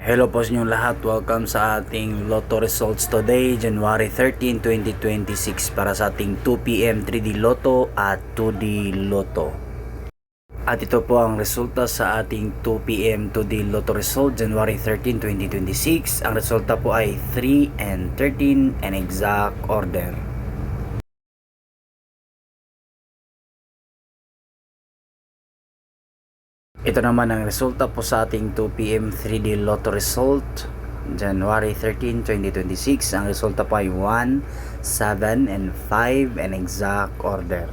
Hello po sa inyong lahat. Welcome sa ating Lotto results today, January 13, 2026 para sa ating 2pm 3D Lotto at 2D Lotto. At ito po ang resulta sa ating 2pm 2D Lotto result, January 13, 2026. Ang resulta po ay 3 and 13 and exact order. Ito naman ang resulta po sa ating 2pm 3D Lotto result, January 13, 2026. Ang resulta po ay 1, 7, and 5 and exact order.